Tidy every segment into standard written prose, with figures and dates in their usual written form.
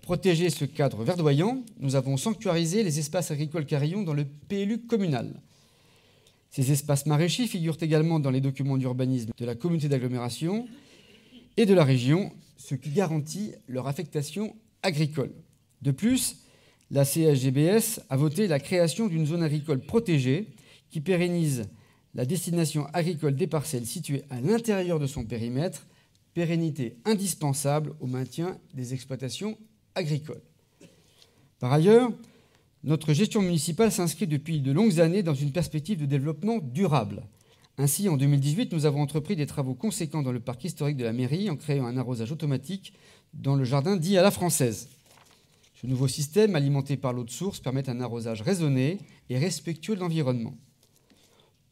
protéger ce cadre verdoyant, nous avons sanctuarisé les espaces agricoles carillons dans le PLU communal. Ces espaces maraîchers figurent également dans les documents d'urbanisme de la communauté d'agglomération et de la région, ce qui garantit leur affectation agricole. De plus, la CSGBS a voté la création d'une zone agricole protégée qui pérennise la destination agricole des parcelles situées à l'intérieur de son périmètre, pérennité indispensable au maintien des exploitations agricoles. Par ailleurs, notre gestion municipale s'inscrit depuis de longues années dans une perspective de développement durable. Ainsi, en 2018, nous avons entrepris des travaux conséquents dans le parc historique de la mairie en créant un arrosage automatique dans le jardin dit à la française. Ce nouveau système, alimenté par l'eau de source, permet un arrosage raisonné et respectueux de l'environnement.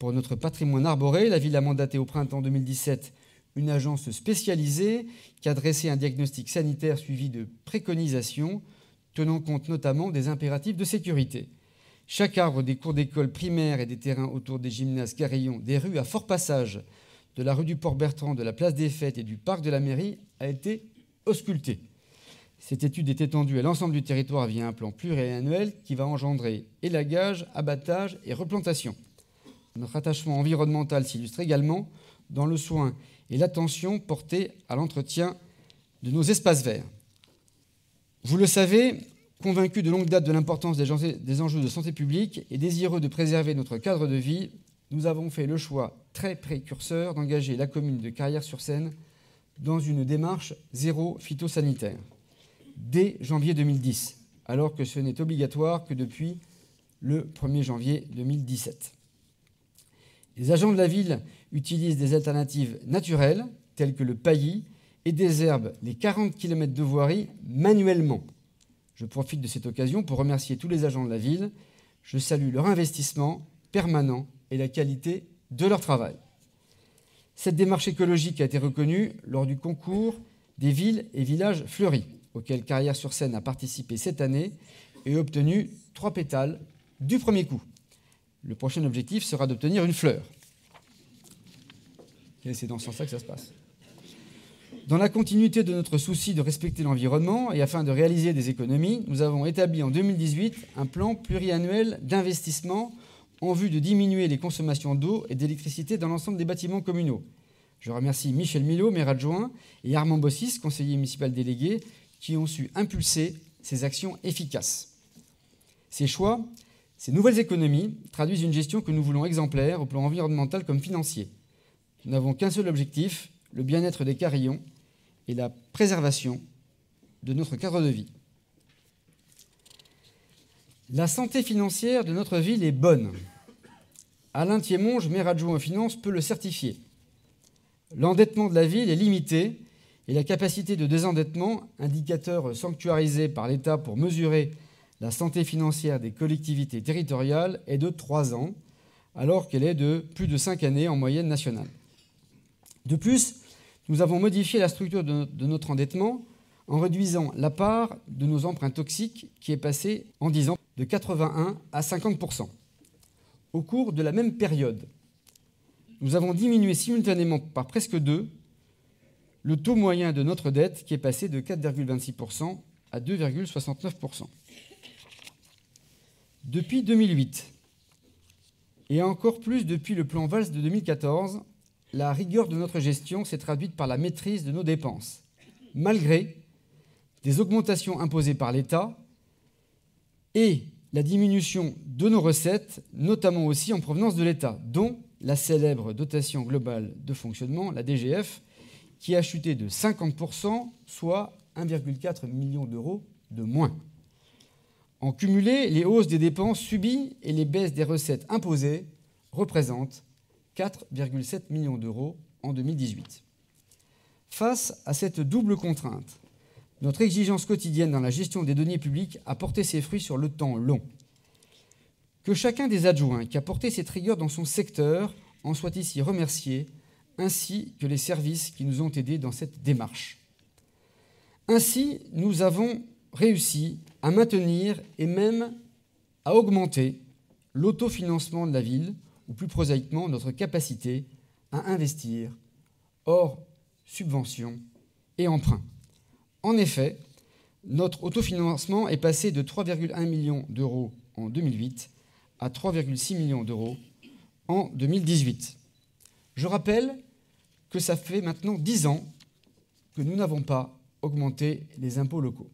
Pour notre patrimoine arboré, la ville a mandaté au printemps 2017 une agence spécialisée qui a dressé un diagnostic sanitaire suivi de préconisations, tenant compte notamment des impératifs de sécurité. Chaque arbre des cours d'école primaires et des terrains autour des gymnases carillons, des rues à fort passage, de la rue du Port-Bertrand, de la place des Fêtes et du parc de la mairie a été ausculté. Cette étude est étendue à l'ensemble du territoire via un plan pluriannuel qui va engendrer élagage, abattage et replantation. Notre attachement environnemental s'illustre également dans le soin et l'attention portée à l'entretien de nos espaces verts. Vous le savez, convaincus de longue date de l'importance des enjeux de santé publique et désireux de préserver notre cadre de vie, nous avons fait le choix très précurseur d'engager la commune de Carrières-sur-Seine dans une démarche zéro phytosanitaire dès janvier 2010, alors que ce n'est obligatoire que depuis le 1er janvier 2017. Les agents de la ville utilisent des alternatives naturelles, telles que le paillis, et désherbent les 40 km de voirie manuellement. Je profite de cette occasion pour remercier tous les agents de la ville. Je salue leur investissement permanent et la qualité de leur travail. Cette démarche écologique a été reconnue lors du concours des villes et villages fleuris, auquel Carrières-sur-Seine a participé cette année et obtenu 3 pétales du premier coup. Le prochain objectif sera d'obtenir une fleur. Et c'est dans ce sens-là que ça se passe. Dans la continuité de notre souci de respecter l'environnement et afin de réaliser des économies, nous avons établi en 2018 un plan pluriannuel d'investissement en vue de diminuer les consommations d'eau et d'électricité dans l'ensemble des bâtiments communaux. Je remercie Michel Milot, maire adjoint, et Armand Bossis, conseiller municipal délégué, qui ont su impulser ces actions efficaces. Ces choix, ces nouvelles économies traduisent une gestion que nous voulons exemplaire au plan environnemental comme financier. Nous n'avons qu'un seul objectif, le bien-être des carillons et la préservation de notre cadre de vie. La santé financière de notre ville est bonne. Alain Thiémonge, maire adjoint aux finances, peut le certifier. L'endettement de la ville est limité et la capacité de désendettement, indicateur sanctuarisé par l'État pour mesurer la santé financière des collectivités territoriales, est de 3 ans, alors qu'elle est de plus de 5 années en moyenne nationale. De plus, nous avons modifié la structure de notre endettement en réduisant la part de nos emprunts toxiques qui est passée en 10 ans de 81 à 50%. Au cours de la même période, nous avons diminué simultanément par presque 2 le taux moyen de notre dette qui est passé de 4,26% à 2,69%. Depuis 2008, et encore plus depuis le plan Valls de 2014, la rigueur de notre gestion s'est traduite par la maîtrise de nos dépenses, malgré des augmentations imposées par l'État et la diminution de nos recettes, notamment aussi en provenance de l'État, dont la célèbre dotation globale de fonctionnement, la DGF, qui a chuté de 50%, soit 1,4 million d'euros de moins. En cumulé, les hausses des dépenses subies et les baisses des recettes imposées représentent 4,7 millions d'euros en 2018. Face à cette double contrainte, notre exigence quotidienne dans la gestion des deniers publics a porté ses fruits sur le temps long. Que chacun des adjoints qui a porté cette rigueur dans son secteur en soit ici remercié, ainsi que les services qui nous ont aidés dans cette démarche. Ainsi, nous avons réussi à maintenir et même à augmenter l'autofinancement de la ville, ou plus prosaïquement notre capacité à investir hors subventions et emprunts. En effet, notre autofinancement est passé de 3,1 millions d'euros en 2008 à 3,6 millions d'euros en 2018. Je rappelle que ça fait maintenant 10 ans que nous n'avons pas augmenté les impôts locaux.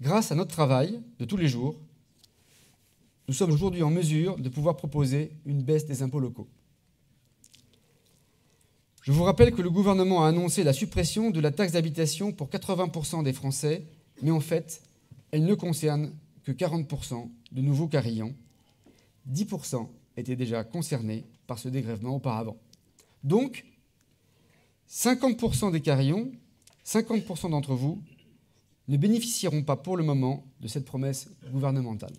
Grâce à notre travail de tous les jours, nous sommes aujourd'hui en mesure de pouvoir proposer une baisse des impôts locaux. Je vous rappelle que le gouvernement a annoncé la suppression de la taxe d'habitation pour 80% des Français, mais en fait, elle ne concerne que 40% de nouveaux Carillons. 10% étaient déjà concernés par ce dégrèvement auparavant. Donc, 50% des Carillons, 50% d'entre vous, ne bénéficieront pas pour le moment de cette promesse gouvernementale.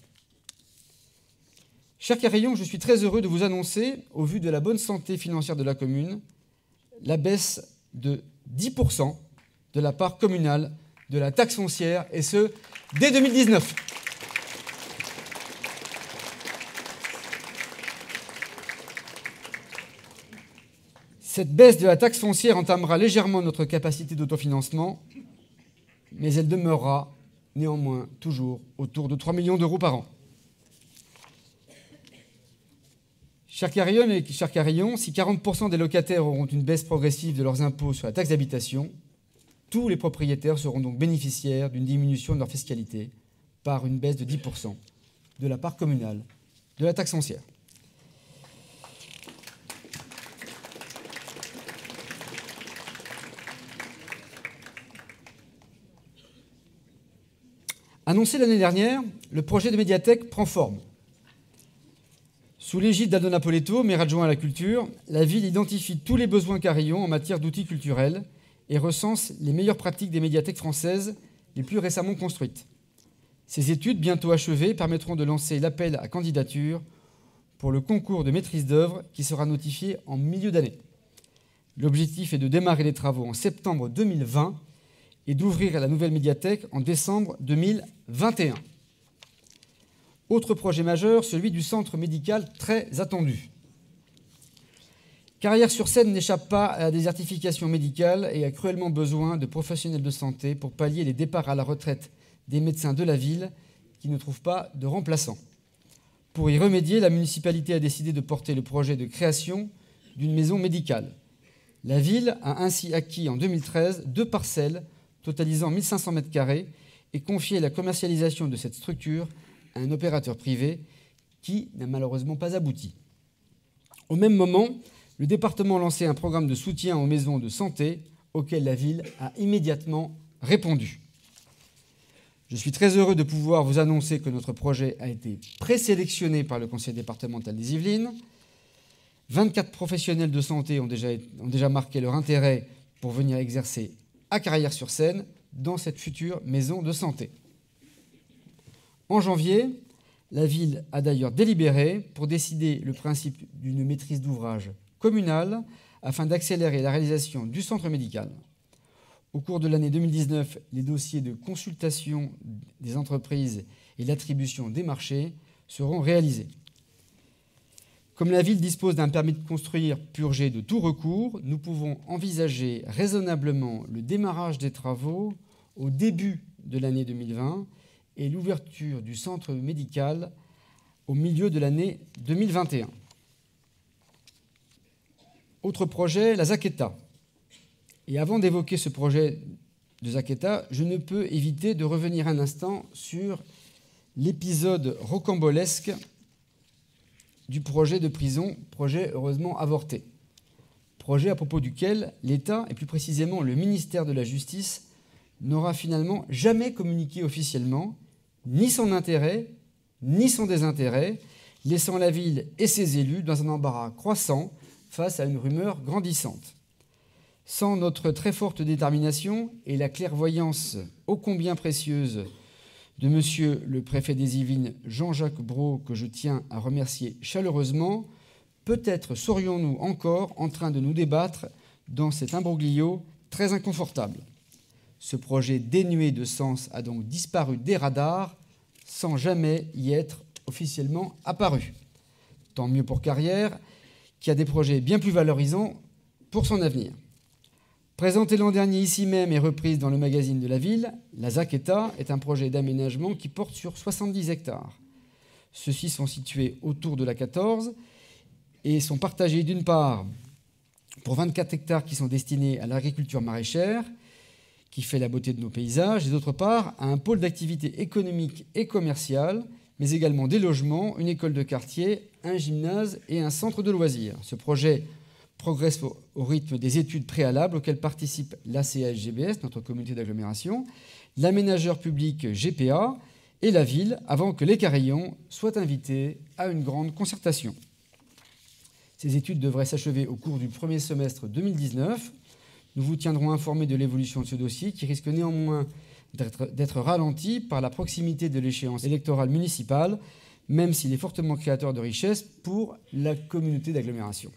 Chers Carillons, je suis très heureux de vous annoncer, au vu de la bonne santé financière de la commune, la baisse de 10% de la part communale de la taxe foncière, et ce, dès 2019. Cette baisse de la taxe foncière entamera légèrement notre capacité d'autofinancement, mais elle demeurera néanmoins toujours autour de 3 millions d'euros par an. Chers Carillonnes et chers Carillons, si 40% des locataires auront une baisse progressive de leurs impôts sur la taxe d'habitation, tous les propriétaires seront donc bénéficiaires d'une diminution de leur fiscalité par une baisse de 10% de la part communale de la taxe foncière. Annoncé l'année dernière, le projet de médiathèque prend forme. Sous l'égide d'Aldo Napoleto, maire adjoint à la culture, la ville identifie tous les besoins Carillon en matière d'outils culturels et recense les meilleures pratiques des médiathèques françaises les plus récemment construites. Ces études, bientôt achevées, permettront de lancer l'appel à candidature pour le concours de maîtrise d'œuvre qui sera notifié en milieu d'année. L'objectif est de démarrer les travaux en septembre 2020 et d'ouvrir la nouvelle médiathèque en décembre 2021. Autre projet majeur, celui du centre médical très attendu. Carrières-sur-Seine n'échappe pas à la désertification médicale et a cruellement besoin de professionnels de santé pour pallier les départs à la retraite des médecins de la ville qui ne trouvent pas de remplaçants. Pour y remédier, la municipalité a décidé de porter le projet de création d'une maison médicale. La ville a ainsi acquis en 2013 2 parcelles totalisant 1500 m² et confié la commercialisation de cette structure à un opérateur privé qui n'a malheureusement pas abouti. Au même moment, le département lançait un programme de soutien aux maisons de santé auquel la ville a immédiatement répondu. Je suis très heureux de pouvoir vous annoncer que notre projet a été présélectionné par le conseil départemental des Yvelines. 24 professionnels de santé ont déjà marqué leur intérêt pour venir exercer à Carrières-sur-Seine dans cette future maison de santé. En janvier, la ville a d'ailleurs délibéré pour décider le principe d'une maîtrise d'ouvrage communale afin d'accélérer la réalisation du centre médical. Au cours de l'année 2019, les dossiers de consultation des entreprises et l'attribution des marchés seront réalisés. Comme la ville dispose d'un permis de construire purgé de tout recours, nous pouvons envisager raisonnablement le démarrage des travaux au début de l'année 2020 et l'ouverture du centre médical au milieu de l'année 2021. Autre projet, la Zaqueta. Et avant d'évoquer ce projet de Zaqueta, je ne peux éviter de revenir un instant sur l'épisode rocambolesque du projet de prison, projet heureusement avorté. Projet à propos duquel l'État, et plus précisément le ministère de la Justice, n'aura finalement jamais communiqué officiellement ni son intérêt, ni son désintérêt, laissant la ville et ses élus dans un embarras croissant face à une rumeur grandissante. Sans notre très forte détermination et la clairvoyance ô combien précieuse de monsieur le préfet des Yvelines, Jean-Jacques Brault, que je tiens à remercier chaleureusement, peut-être serions-nous encore en train de nous débattre dans cet imbroglio très inconfortable. Ce projet dénué de sens a donc disparu des radars sans jamais y être officiellement apparu. Tant mieux pour Carrières, qui a des projets bien plus valorisants pour son avenir. Présentée l'an dernier ici même et reprise dans le magazine de la ville, la Zaqueta est un projet d'aménagement qui porte sur 70 hectares. Ceux-ci sont situés autour de la 14 et sont partagés d'une part pour 24 hectares qui sont destinés à l'agriculture maraîchère, qui fait la beauté de nos paysages, et d'autre part à un pôle d'activité économique et commerciale, mais également des logements, une école de quartier, un gymnase et un centre de loisirs. Ce projet progresse au rythme des études préalables auxquelles participent l'ACA-SGBS, notre communauté d'agglomération, l'aménageur public GPA et la ville, avant que les Carillons soient invités à une grande concertation. Ces études devraient s'achever au cours du premier semestre 2019. Nous vous tiendrons informés de l'évolution de ce dossier qui risque néanmoins d'être ralenti par la proximité de l'échéance électorale municipale, même s'il est fortement créateur de richesses pour la communauté d'agglomération.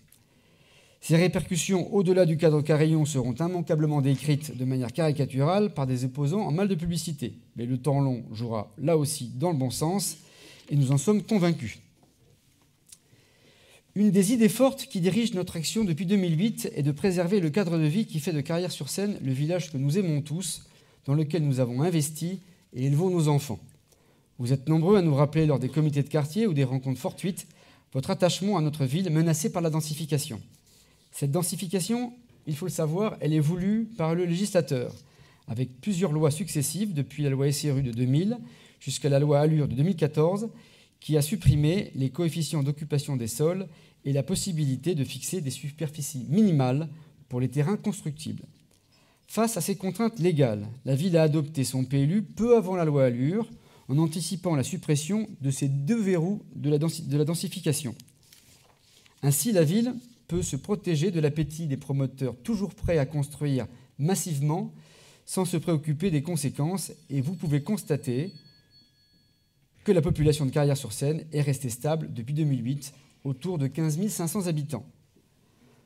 Ces répercussions au-delà du cadre Carillon seront immanquablement décrites de manière caricaturale par des opposants en mal de publicité. Mais le temps long jouera là aussi dans le bon sens et nous en sommes convaincus. Une des idées fortes qui dirige notre action depuis 2008 est de préserver le cadre de vie qui fait de Carrières-sur-Seine le village que nous aimons tous, dans lequel nous avons investi et élevons nos enfants. Vous êtes nombreux à nous rappeler lors des comités de quartier ou des rencontres fortuites votre attachement à notre ville menacée par la densification. Cette densification, il faut le savoir, elle est voulue par le législateur, avec plusieurs lois successives, depuis la loi SRU de 2000 jusqu'à la loi Allure de 2014, qui a supprimé les coefficients d'occupation des sols et la possibilité de fixer des superficies minimales pour les terrains constructibles. Face à ces contraintes légales, la ville a adopté son PLU peu avant la loi Allure, en anticipant la suppression de ces deux verrous de la densification. Ainsi, la ville peut se protéger de l'appétit des promoteurs toujours prêts à construire massivement sans se préoccuper des conséquences, et vous pouvez constater que la population de Carrières-sur-Seine est restée stable depuis 2008, autour de 15 500 habitants.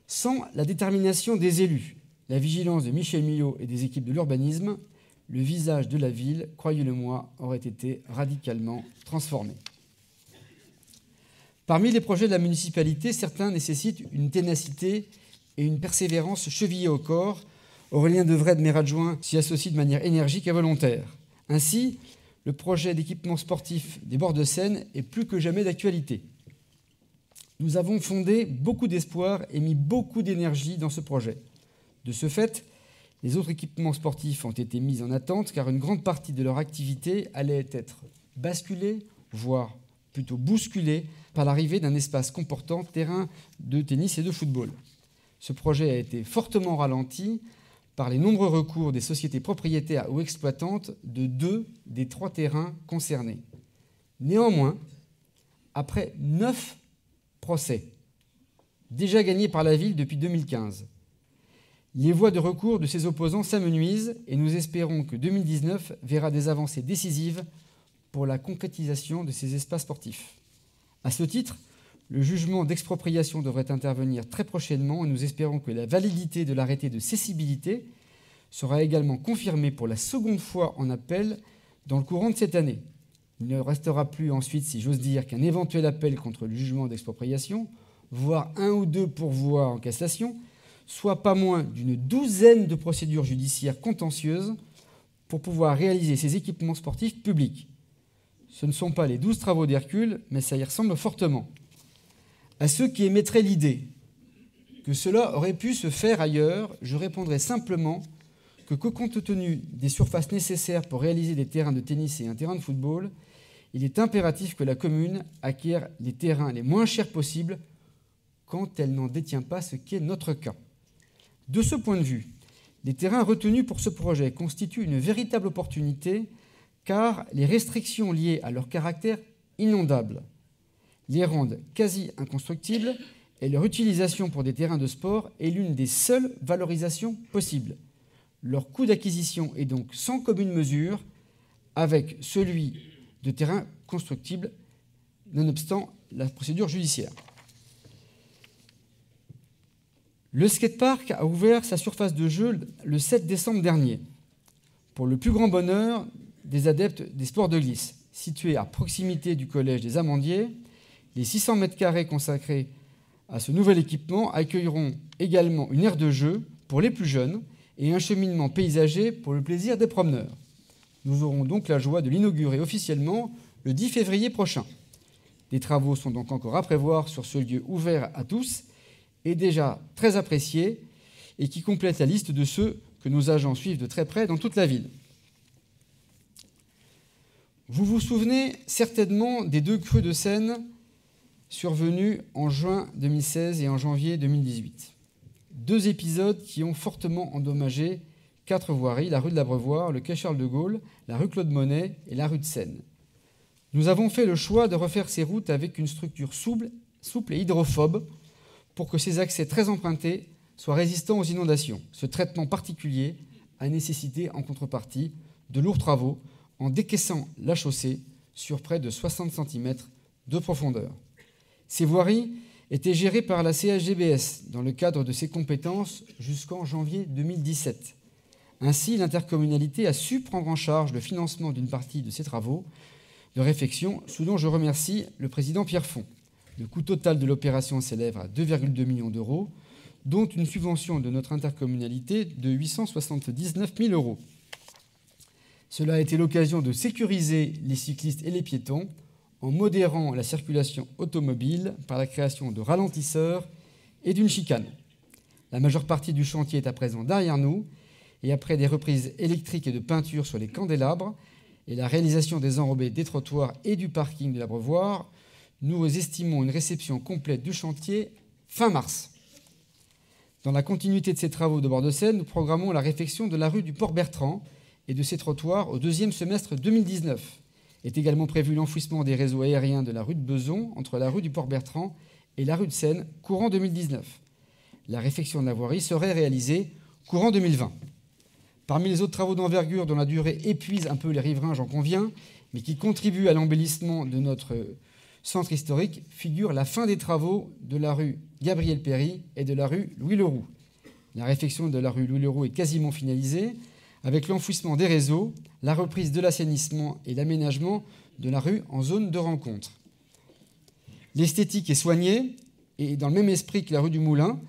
Sans la détermination des élus, la vigilance de Michel Millot et des équipes de l'urbanisme, le visage de la ville, croyez-le-moi, aurait été radicalement transformé. Parmi les projets de la municipalité, certains nécessitent une ténacité et une persévérance chevillées au corps. Aurélien Devred, maire adjoint, s'y associe de manière énergique et volontaire. Ainsi, le projet d'équipement sportif des bords de Seine est plus que jamais d'actualité. Nous avons fondé beaucoup d'espoir et mis beaucoup d'énergie dans ce projet. De ce fait, les autres équipements sportifs ont été mis en attente car une grande partie de leur activité allait être basculée, voire plutôt bousculée, par l'arrivée d'un espace comportant terrain de tennis et de football. Ce projet a été fortement ralenti par les nombreux recours des sociétés propriétaires ou exploitantes de 2 des 3 terrains concernés. Néanmoins, après 9 procès, déjà gagnés par la ville depuis 2015, les voies de recours de ces opposants s'amenuisent et nous espérons que 2019 verra des avancées décisives pour la concrétisation de ces espaces sportifs. À ce titre, le jugement d'expropriation devrait intervenir très prochainement et nous espérons que la validité de l'arrêté de cessibilité sera également confirmée pour la seconde fois en appel dans le courant de cette année. Il ne restera plus ensuite, si j'ose dire, qu'un éventuel appel contre le jugement d'expropriation, voire 1 ou 2 pourvois en cassation, soit pas moins d'une douzaine de procédures judiciaires contentieuses pour pouvoir réaliser ces équipements sportifs publics. Ce ne sont pas les 12 travaux d'Hercule, mais ça y ressemble fortement. À ceux qui émettraient l'idée que cela aurait pu se faire ailleurs, je répondrai simplement que compte tenu des surfaces nécessaires pour réaliser des terrains de tennis et un terrain de football, il est impératif que la commune acquiert les terrains les moins chers possibles quand elle n'en détient pas, ce qui est notre cas. De ce point de vue, les terrains retenus pour ce projet constituent une véritable opportunité car les restrictions liées à leur caractère inondable les rendent quasi inconstructibles et leur utilisation pour des terrains de sport est l'une des seules valorisations possibles. Leur coût d'acquisition est donc sans commune mesure avec celui de terrains constructibles, nonobstant la procédure judiciaire. Le skatepark a ouvert sa surface de jeu le 7 décembre dernier, pour le plus grand bonheur des adeptes des sports de glisse. Situé à proximité du collège des Amandiers, les 600 mètres carrés consacrés à ce nouvel équipement accueilleront également une aire de jeu pour les plus jeunes et un cheminement paysager pour le plaisir des promeneurs. Nous aurons donc la joie de l'inaugurer officiellement le 10 février prochain. Des travaux sont donc encore à prévoir sur ce lieu ouvert à tous et déjà très apprécié et qui complète la liste de ceux que nos agents suivent de très près dans toute la ville. Vous vous souvenez certainement des 2 crues de Seine survenues en juin 2016 et en janvier 2018. 2 épisodes qui ont fortement endommagé 4 voiries, la rue de l'Abreuvoir, le quai Charles de Gaulle, la rue Claude Monet et la rue de Seine. Nous avons fait le choix de refaire ces routes avec une structure souple et hydrophobe pour que ces accès très empruntés soient résistants aux inondations. Ce traitement particulier a nécessité en contrepartie de lourds travaux en décaissant la chaussée sur près de 60 cm de profondeur. Ces voiries étaient gérées par la CHGBS dans le cadre de ses compétences jusqu'en janvier 2017. Ainsi, l'intercommunalité a su prendre en charge le financement d'une partie de ces travaux de réfection, ce dont je remercie le président Pierre Font. Le coût total de l'opération s'élève à 2,2 millions d'euros, dont une subvention de notre intercommunalité de 879 000 euros. Cela a été l'occasion de sécuriser les cyclistes et les piétons en modérant la circulation automobile par la création de ralentisseurs et d'une chicane. La majeure partie du chantier est à présent derrière nous et après des reprises électriques et de peinture sur les candélabres et la réalisation des enrobés des trottoirs et du parking de l'Abreuvoir, nous estimons une réception complète du chantier fin mars. Dans la continuité de ces travaux de bord de Seine, nous programmons la réfection de la rue du Port-Bertrand et de ses trottoirs au 2e semestre 2019. Est également prévu l'enfouissement des réseaux aériens de la rue de Beson entre la rue du Port-Bertrand et la rue de Seine, courant 2019. La réfection de la voirie serait réalisée courant 2020. Parmi les autres travaux d'envergure dont la durée épuise un peu les riverains, j'en conviens, mais qui contribuent à l'embellissement de notre centre historique, figure la fin des travaux de la rue Gabriel-Péri et de la rue Louis-Leroux. La réfection de la rue Louis-Leroux est quasiment finalisée, avec l'enfouissement des réseaux, la reprise de l'assainissement et l'aménagement de la rue en zone de rencontre. L'esthétique est soignée, et dans le même esprit que la rue du Moulin,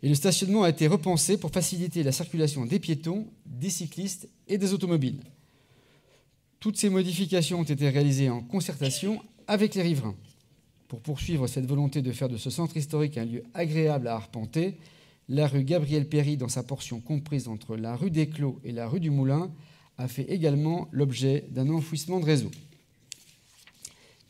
et le stationnement a été repensé pour faciliter la circulation des piétons, des cyclistes et des automobiles. Toutes ces modifications ont été réalisées en concertation avec les riverains. Pour poursuivre cette volonté de faire de ce centre historique un lieu agréable à arpenter, la rue Gabriel-Péri, dans sa portion comprise entre la rue des Clos et la rue du Moulin, a fait également l'objet d'un enfouissement de réseau.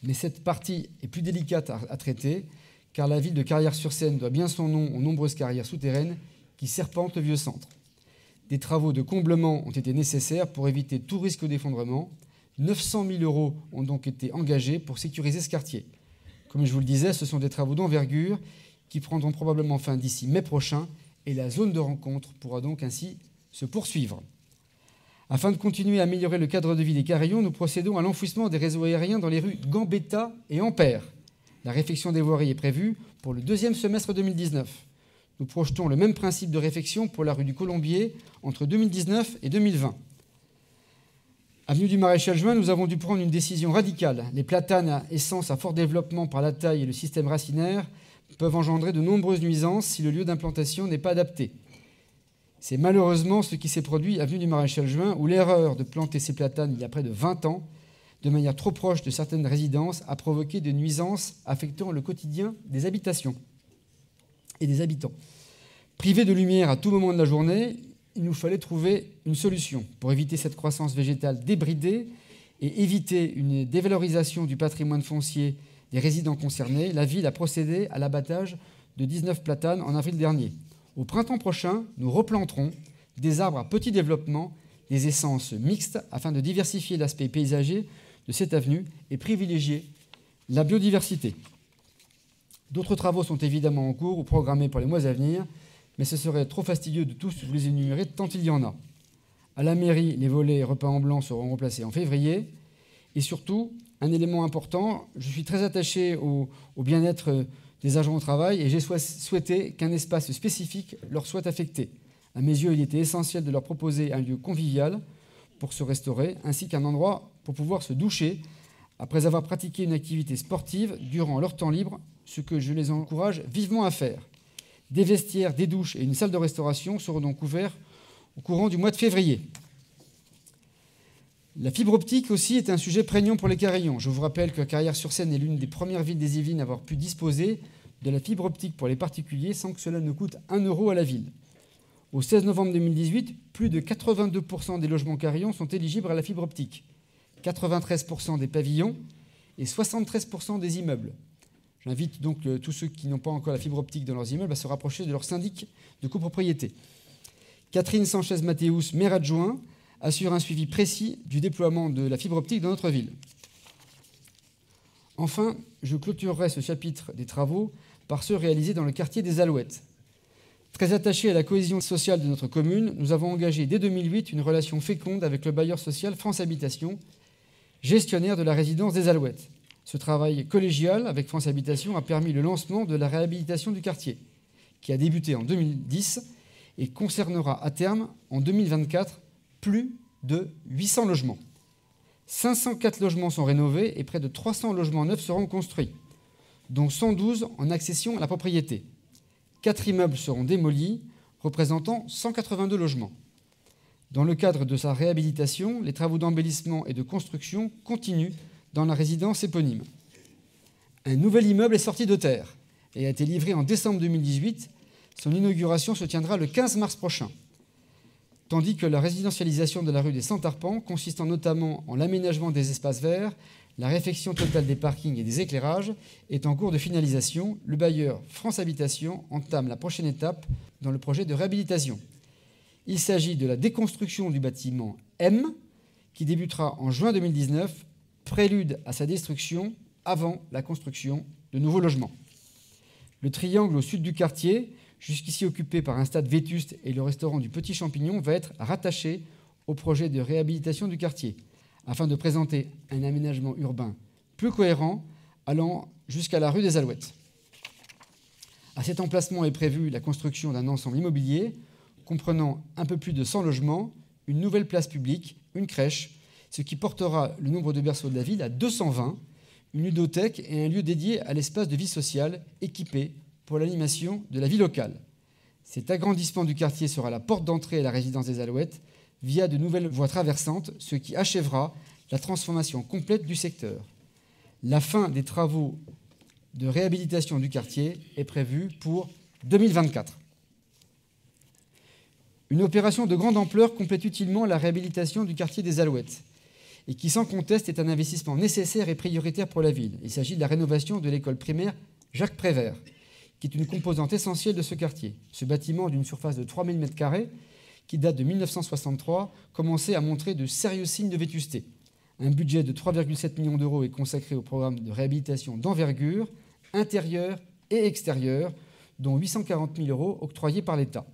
Mais cette partie est plus délicate à traiter, car la ville de Carrières-sur-Seine doit bien son nom aux nombreuses carrières souterraines qui serpentent le vieux centre. Des travaux de comblement ont été nécessaires pour éviter tout risque d'effondrement. 900 000 euros ont donc été engagés pour sécuriser ce quartier. Comme je vous le disais, ce sont des travaux d'envergure qui prendront probablement fin d'ici mai prochain et la zone de rencontre pourra donc ainsi se poursuivre. Afin de continuer à améliorer le cadre de vie des Carillons, nous procédons à l'enfouissement des réseaux aériens dans les rues Gambetta et Ampère. La réfection des voiries est prévue pour le 2e semestre 2019. Nous projetons le même principe de réfection pour la rue du Colombier entre 2019 et 2020. Avenue du Maréchal Juin, nous avons dû prendre une décision radicale. Les platanes à essence à fort développement par la taille et le système racinaire peuvent engendrer de nombreuses nuisances si le lieu d'implantation n'est pas adapté. C'est malheureusement ce qui s'est produit avenue du Maréchal Juin, où l'erreur de planter ces platanes il y a près de 20 ans, de manière trop proche de certaines résidences, a provoqué des nuisances affectant le quotidien des habitations et des habitants. Privés de lumière à tout moment de la journée, il nous fallait trouver une solution pour éviter cette croissance végétale débridée et éviter une dévalorisation du patrimoine foncier des résidents concernés. La ville a procédé à l'abattage de 19 platanes en avril dernier. Au printemps prochain, nous replanterons des arbres à petit développement, des essences mixtes, afin de diversifier l'aspect paysager de cette avenue et privilégier la biodiversité. D'autres travaux sont évidemment en cours ou programmés pour les mois à venir, mais ce serait trop fastidieux de tous vous les énumérer tant il y en a. À la mairie, les volets repeints en blanc seront remplacés en février. Et surtout, un élément important, je suis très attaché au bien-être des agents au travail et j'ai souhaité qu'un espace spécifique leur soit affecté. À mes yeux, il était essentiel de leur proposer un lieu convivial pour se restaurer, ainsi qu'un endroit pour pouvoir se doucher après avoir pratiqué une activité sportive durant leur temps libre, ce que je les encourage vivement à faire. Des vestiaires, des douches et une salle de restauration seront donc ouverts au courant du mois de février. La fibre optique aussi est un sujet prégnant pour les Caraïons. Je vous rappelle que Carrières-sur-Seine est l'une des premières villes des Yvelines à avoir pu disposer de la fibre optique pour les particuliers sans que cela ne coûte 1 euro à la ville. Au 16 novembre 2018, plus de 82% des logements Caraïons sont éligibles à la fibre optique, 93% des pavillons et 73% des immeubles. J'invite donc tous ceux qui n'ont pas encore la fibre optique dans leurs immeubles à se rapprocher de leur syndic de copropriété. Catherine Sanchez-Mathéus, maire adjoint, assure un suivi précis du déploiement de la fibre optique dans notre ville. Enfin, je clôturerai ce chapitre des travaux par ceux réalisés dans le quartier des Alouettes. Très attachés à la cohésion sociale de notre commune, nous avons engagé dès 2008 une relation féconde avec le bailleur social France Habitation, gestionnaire de la résidence des Alouettes. Ce travail collégial avec France Habitation a permis le lancement de la réhabilitation du quartier, qui a débuté en 2010 et concernera à terme, en 2024, plus de 800 logements. 504 logements sont rénovés et près de 300 logements neufs seront construits, dont 112 en accession à la propriété. 4 immeubles seront démolis, représentant 182 logements. Dans le cadre de sa réhabilitation, les travaux d'embellissement et de construction continuent dans la résidence éponyme. Un nouvel immeuble est sorti de terre et a été livré en décembre 2018. Son inauguration se tiendra le 15 mars prochain. Tandis que la résidentialisation de la rue des Cent-Arpents, consistant notamment en l'aménagement des espaces verts, la réfection totale des parkings et des éclairages, est en cours de finalisation, le bailleur France Habitation entame la prochaine étape dans le projet de réhabilitation. Il s'agit de la déconstruction du bâtiment M, qui débutera en juin 2019, prélude à sa destruction avant la construction de nouveaux logements. Le triangle au sud du quartier, jusqu'ici occupé par un stade vétuste et le restaurant du Petit Champignon, va être rattaché au projet de réhabilitation du quartier, afin de présenter un aménagement urbain plus cohérent allant jusqu'à la rue des Alouettes. À cet emplacement est prévue la construction d'un ensemble immobilier comprenant un peu plus de 100 logements, une nouvelle place publique, une crèche, ce qui portera le nombre de berceaux de la ville à 220, une ludothèque et un lieu dédié à l'espace de vie sociale équipé pour l'animation de la vie locale. Cet agrandissement du quartier sera la porte d'entrée à la résidence des Alouettes via de nouvelles voies traversantes, ce qui achèvera la transformation complète du secteur. La fin des travaux de réhabilitation du quartier est prévue pour 2024. Une opération de grande ampleur complète utilement la réhabilitation du quartier des Alouettes et qui, sans conteste, est un investissement nécessaire et prioritaire pour la ville. Il s'agit de la rénovation de l'école primaire Jacques Prévert, qui est une composante essentielle de ce quartier. Ce bâtiment d'une surface de 3000 m², qui date de 1963, commençait à montrer de sérieux signes de vétusté. Un budget de 3,7 millions d'euros est consacré au programme de réhabilitation d'envergure, intérieure et extérieure, dont 840 000 euros octroyés par l'État.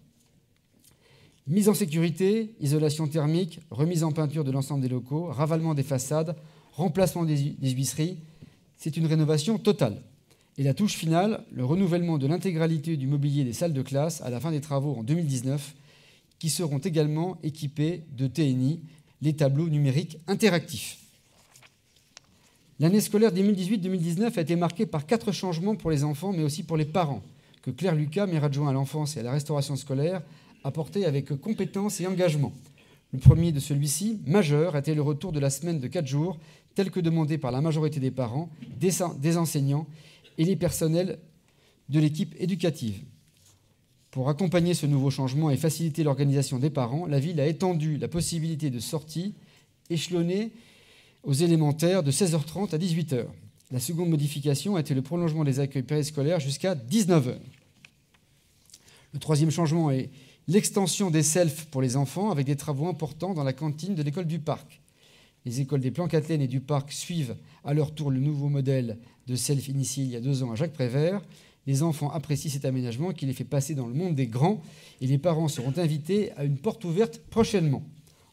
Mise en sécurité, isolation thermique, remise en peinture de l'ensemble des locaux, ravalement des façades, remplacement des huisseries, c'est une rénovation totale. Et la touche finale, le renouvellement de l'intégralité du mobilier des salles de classe à la fin des travaux en 2019, qui seront également équipés de TNI, les tableaux numériques interactifs. L'année scolaire 2018-2019 a été marquée par 4 changements pour les enfants, mais aussi pour les parents, que Claire Lucas, maire adjoint à l'enfance et à la restauration scolaire, a porté avec compétence et engagement. Le premier de celui-ci, majeur, était le retour de la semaine de 4 jours, tel que demandé par la majorité des parents, des enseignants et les personnels de l'équipe éducative. Pour accompagner ce nouveau changement et faciliter l'organisation des parents, la ville a étendu la possibilité de sortie échelonnée aux élémentaires de 16h30 à 18h. La seconde modification a été le prolongement des accueils périscolaires jusqu'à 19h. Le troisième changement est l'extension des selfs pour les enfants avec des travaux importants dans la cantine de l'école du Parc. Les écoles des Planquatelaine et du Parc suivent à leur tour le nouveau modèle de self initié il y a 2 ans à Jacques Prévert. Les enfants apprécient cet aménagement qui les fait passer dans le monde des grands et les parents seront invités à une porte ouverte prochainement.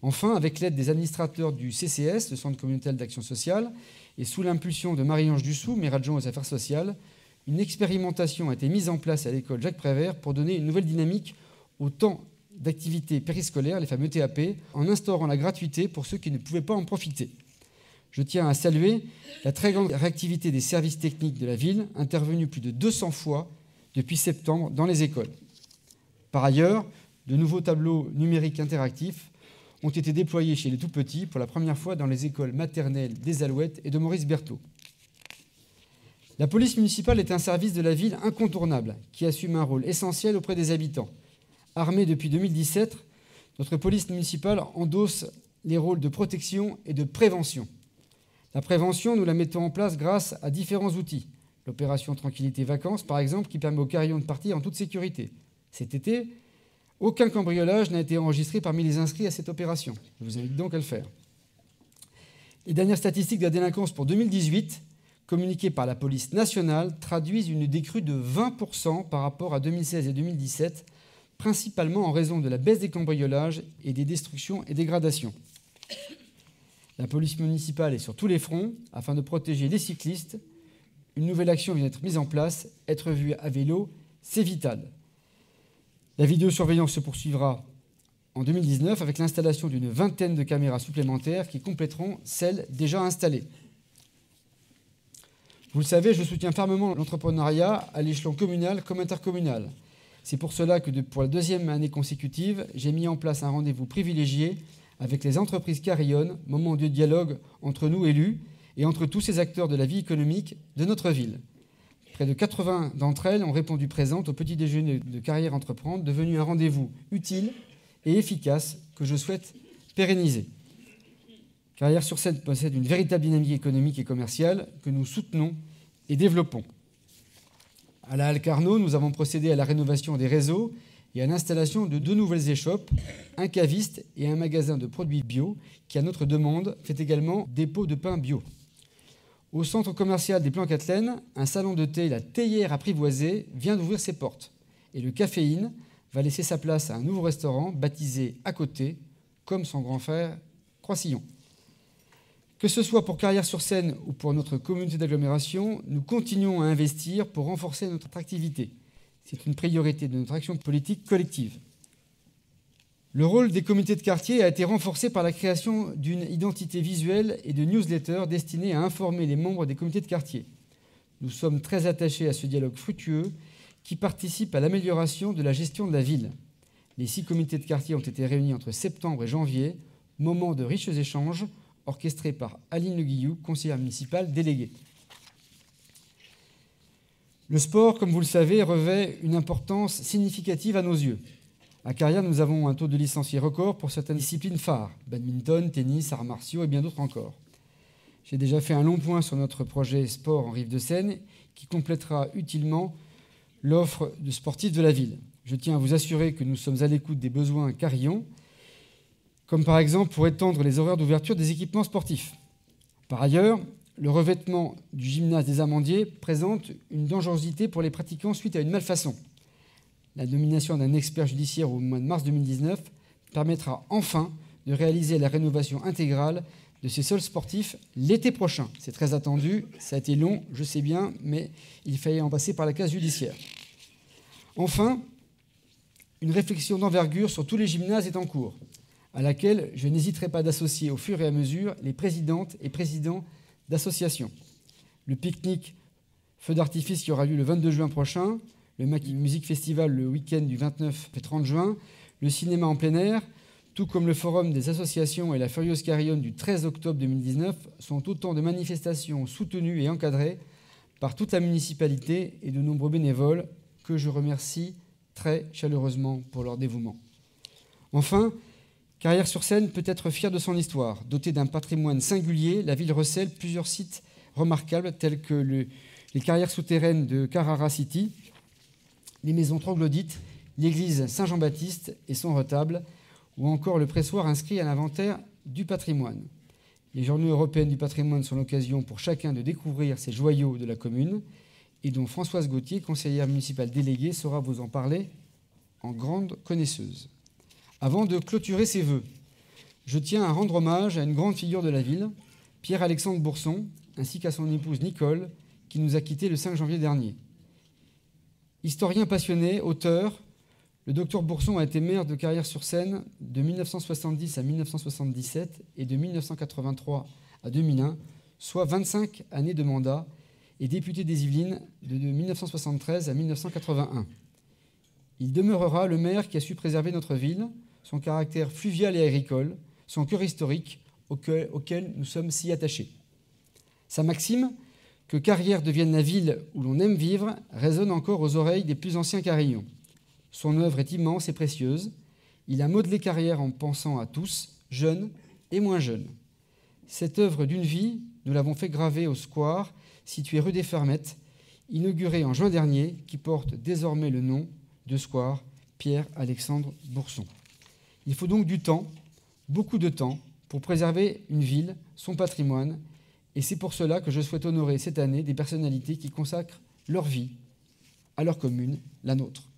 Enfin, avec l'aide des administrateurs du CCS, le Centre communautaire d'action sociale, et sous l'impulsion de Marie-Ange Dussou, maire adjoint aux affaires sociales, une expérimentation a été mise en place à l'école Jacques Prévert pour donner une nouvelle dynamique au temps d'activité périscolaire, les fameux TAP, en instaurant la gratuité pour ceux qui ne pouvaient pas en profiter. Je tiens à saluer la très grande réactivité des services techniques de la ville, intervenus plus de 200 fois depuis septembre dans les écoles. Par ailleurs, de nouveaux tableaux numériques interactifs ont été déployés chez les tout-petits pour la première fois dans les écoles maternelles des Alouettes et de Maurice Berthaud. La police municipale est un service de la ville incontournable qui assume un rôle essentiel auprès des habitants. Armée depuis 2017, notre police municipale endosse les rôles de protection et de prévention. La prévention, nous la mettons en place grâce à différents outils. L'opération Tranquillité Vacances, par exemple, qui permet aux carillons de partir en toute sécurité. Cet été, aucun cambriolage n'a été enregistré parmi les inscrits à cette opération. Je vous invite donc à le faire. Les dernières statistiques de la délinquance pour 2018, communiquées par la police nationale, traduisent une décrue de 20% par rapport à 2016 et 2017, principalement en raison de la baisse des cambriolages et des destructions et dégradations. La police municipale est sur tous les fronts afin de protéger les cyclistes. Une nouvelle action vient d'être mise en place. Être vu à vélo, c'est vital. La vidéosurveillance se poursuivra en 2019 avec l'installation d'une vingtaine de caméras supplémentaires qui compléteront celles déjà installées. Vous le savez, je soutiens fermement l'entrepreneuriat à l'échelon communal comme intercommunal. C'est pour cela que pour la deuxième année consécutive, j'ai mis en place un rendez-vous privilégié avec les entreprises carillonnes, moment de dialogue entre nous élus et entre tous ces acteurs de la vie économique de notre ville. Près de 80 d'entre elles ont répondu présentes au petit déjeuner de Carrière Entreprendre, devenu un rendez-vous utile et efficace que je souhaite pérenniser. Carrière-sur-Seine possède une véritable dynamique économique et commerciale que nous soutenons et développons. À la Halle Carnot, nous avons procédé à la rénovation des réseaux et à l'installation de 2 nouvelles échoppes, un caviste et un magasin de produits bio qui, à notre demande, fait également dépôt de pain bio. Au centre commercial des Plans-Catelaine, un salon de thé, la Théière apprivoisée, vient d'ouvrir ses portes. Et le Caféine va laisser sa place à un nouveau restaurant baptisé à côté, comme son grand frère Croissillon. Que ce soit pour Carrière-sur-Seine ou pour notre communauté d'agglomération, nous continuons à investir pour renforcer notre attractivité. C'est une priorité de notre action politique collective. Le rôle des comités de quartier a été renforcé par la création d'une identité visuelle et de newsletters destinés à informer les membres des comités de quartier. Nous sommes très attachés à ce dialogue fructueux qui participe à l'amélioration de la gestion de la ville. Les 6 comités de quartier ont été réunis entre septembre et janvier, moment de riches échanges orchestrés par Aline Le Guillou, conseillère municipale déléguée. Le sport, comme vous le savez, revêt une importance significative à nos yeux. À Carrière, nous avons un taux de licenciés record pour certaines disciplines phares, badminton, tennis, arts martiaux et bien d'autres encore. J'ai déjà fait un long point sur notre projet sport en Rive-de-Seine qui complétera utilement l'offre de sportifs de la ville. Je tiens à vous assurer que nous sommes à l'écoute des besoins carillons, comme par exemple pour étendre les horaires d'ouverture des équipements sportifs. Par ailleurs, le revêtement du gymnase des Amandiers présente une dangerosité pour les pratiquants suite à une malfaçon. La nomination d'un expert judiciaire au mois de mars 2019 permettra enfin de réaliser la rénovation intégrale de ces sols sportifs l'été prochain. C'est très attendu, ça a été long, je sais bien, mais il fallait en passer par la case judiciaire. Enfin, une réflexion d'envergure sur tous les gymnases est en cours, à laquelle je n'hésiterai pas d'associer au fur et à mesure les présidentes et présidents d'associations. Le pique-nique feu d'artifice qui aura lieu le 22 juin prochain, le Music Festival le week-end du 29 et 30 juin, le cinéma en plein air, tout comme le forum des associations et la Furieuse Carillonne du 13 octobre 2019, sont autant de manifestations soutenues et encadrées par toute la municipalité et de nombreux bénévoles que je remercie très chaleureusement pour leur dévouement. Enfin, Carrière-sur-Seine peut être fière de son histoire. Dotée d'un patrimoine singulier, la ville recèle plusieurs sites remarquables tels que les carrières souterraines de Carrara City, les maisons troglodytes, l'église Saint-Jean-Baptiste et son retable, ou encore le pressoir inscrit à l'inventaire du patrimoine. Les journées européennes du patrimoine sont l'occasion pour chacun de découvrir ces joyaux de la commune et dont Françoise Gauthier, conseillère municipale déléguée, saura vous en parler en grande connaisseuse. Avant de clôturer ses vœux, je tiens à rendre hommage à une grande figure de la ville, Pierre-Alexandre Bourson, ainsi qu'à son épouse Nicole, qui nous a quittés le 5 janvier dernier. Historien passionné, auteur, le docteur Bourson a été maire de Carrière-sur-Seine de 1970 à 1977 et de 1983 à 2001, soit 25 années de mandat, et député des Yvelines de 1973 à 1981. Il demeurera le maire qui a su préserver notre ville, son caractère fluvial et agricole, son cœur historique auquel nous sommes si attachés. Sa maxime, que Carrières devienne la ville où l'on aime vivre, résonne encore aux oreilles des plus anciens carillons. Son œuvre est immense et précieuse. Il a modelé Carrières en pensant à tous, jeunes et moins jeunes. Cette œuvre d'une vie, nous l'avons fait graver au square, situé rue des Fermettes, inauguré en juin dernier, qui porte désormais le nom de square Pierre-Alexandre Bourson. Il faut donc du temps, beaucoup de temps, pour préserver une ville, son patrimoine, et c'est pour cela que je souhaite honorer cette année des personnalités qui consacrent leur vie à leur commune, la nôtre.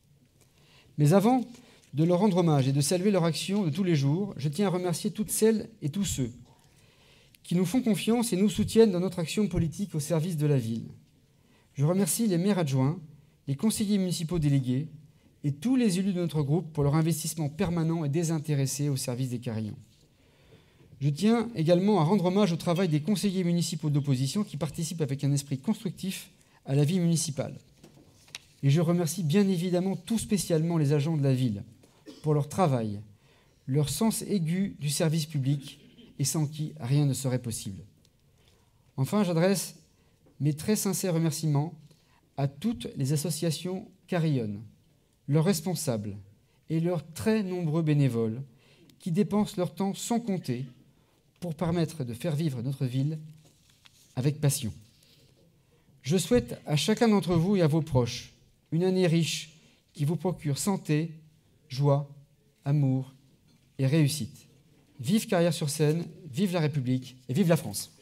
Mais avant de leur rendre hommage et de saluer leur action de tous les jours, je tiens à remercier toutes celles et tous ceux qui nous font confiance et nous soutiennent dans notre action politique au service de la ville. Je remercie les maires adjoints, les conseillers municipaux délégués et tous les élus de notre groupe pour leur investissement permanent et désintéressé au service des Carillons. Je tiens également à rendre hommage au travail des conseillers municipaux d'opposition qui participent avec un esprit constructif à la vie municipale. Et je remercie bien évidemment tout spécialement les agents de la ville pour leur travail, leur sens aigu du service public et sans qui rien ne serait possible. Enfin, j'adresse mes très sincères remerciements à toutes les associations carillonnes, leurs responsables et leurs très nombreux bénévoles qui dépensent leur temps sans compter pour permettre de faire vivre notre ville avec passion. Je souhaite à chacun d'entre vous et à vos proches une année riche qui vous procure santé, joie, amour et réussite. Vive Carrières-sur-Seine, vive la République et vive la France.